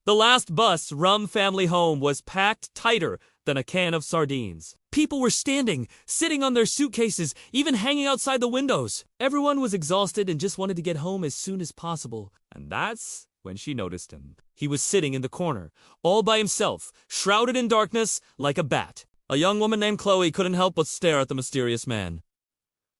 The last bus, Rum Family Home, was packed tighter than a can of sardines. People were standing, sitting on their suitcases, even hanging outside the windows. Everyone was exhausted and just wanted to get home as soon as possible. And that's when she noticed him. He was sitting in the corner, all by himself, shrouded in darkness like a bat. A young woman named Chloe couldn't help but stare at the mysterious man.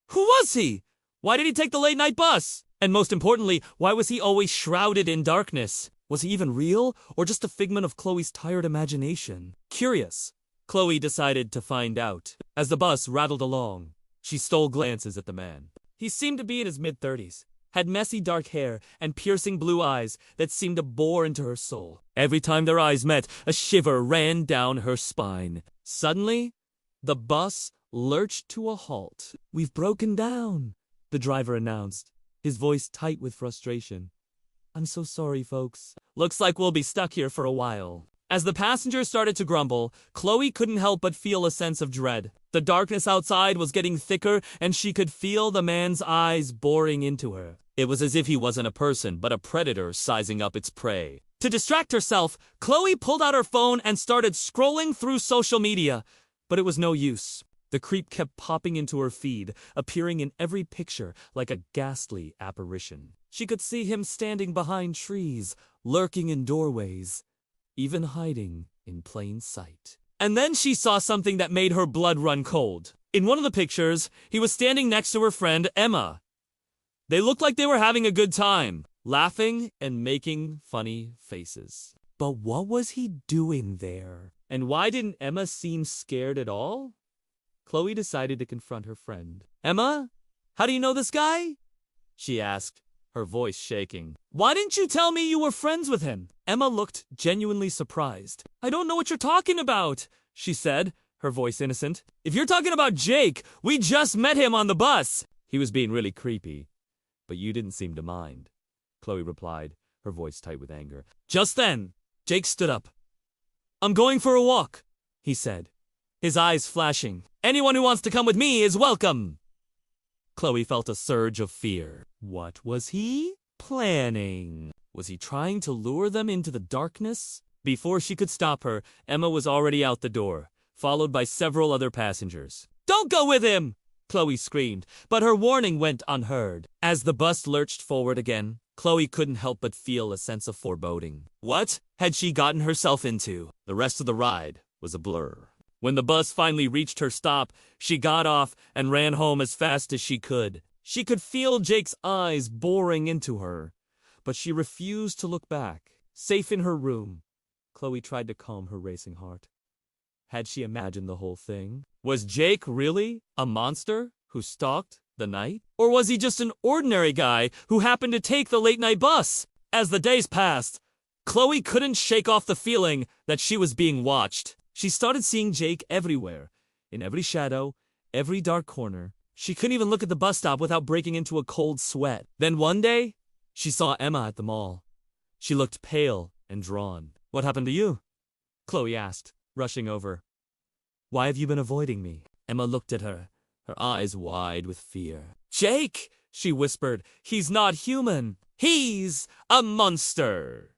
Who was he? Why did he take the late-night bus? And most importantly, why was he always shrouded in darkness? Was he even real, or just a figment of Chloe's tired imagination? Curious, Chloe decided to find out. As the bus rattled along, she stole glances at the man. He seemed to be in his mid-30s, had messy dark hair and piercing blue eyes that seemed to bore into her soul. Every time their eyes met, a shiver ran down her spine. Suddenly, the bus lurched to a halt. "We've broken down," the driver announced, his voice tight with frustration. "I'm so sorry, folks. Looks like we'll be stuck here for a while." As the passengers started to grumble, Chloe couldn't help but feel a sense of dread. The darkness outside was getting thicker, and she could feel the man's eyes boring into her. It was as if he wasn't a person, but a predator sizing up its prey. To distract herself, Chloe pulled out her phone and started scrolling through social media. But it was no use. The creep kept popping into her feed, appearing in every picture like a ghastly apparition. She could see him standing behind trees, lurking in doorways, even hiding in plain sight. And then she saw something that made her blood run cold. In one of the pictures, he was standing next to her friend Emma. They looked like they were having a good time, laughing and making funny faces. But what was he doing there? And why didn't Emma seem scared at all? Chloe decided to confront her friend. "Emma, how do you know this guy?" she asked, her voice shaking. "Why didn't you tell me you were friends with him?" Emma looked genuinely surprised. "I don't know what you're talking about," she said, her voice innocent. "If you're talking about Jake, we just met him on the bus." "He was being really creepy, but you didn't seem to mind," Chloe replied, her voice tight with anger. Just then, Jake stood up. "I'm going for a walk," he said, his eyes flashing. "Anyone who wants to come with me is welcome." Chloe felt a surge of fear. What was he planning? Was he trying to lure them into the darkness? Before she could stop her, Emma was already out the door, followed by several other passengers. "Don't go with him!" Chloe screamed, but her warning went unheard. As the bus lurched forward again, Chloe couldn't help but feel a sense of foreboding. What had she gotten herself into? The rest of the ride was a blur. When the bus finally reached her stop, she got off and ran home as fast as she could. She could feel Jake's eyes boring into her, but she refused to look back. Safe in her room, Chloe tried to calm her racing heart. Had she imagined the whole thing? Was Jake really a monster who stalked the night? Or was he just an ordinary guy who happened to take the late-night bus? As the days passed, Chloe couldn't shake off the feeling that she was being watched. She started seeing Jake everywhere, in every shadow, every dark corner. She couldn't even look at the bus stop without breaking into a cold sweat. Then one day, she saw Emma at the mall. She looked pale and drawn. "What happened to you?" Chloe asked, rushing over. "Why have you been avoiding me?" Emma looked at her, her eyes wide with fear. "Jake," she whispered, "he's not human. He's a monster."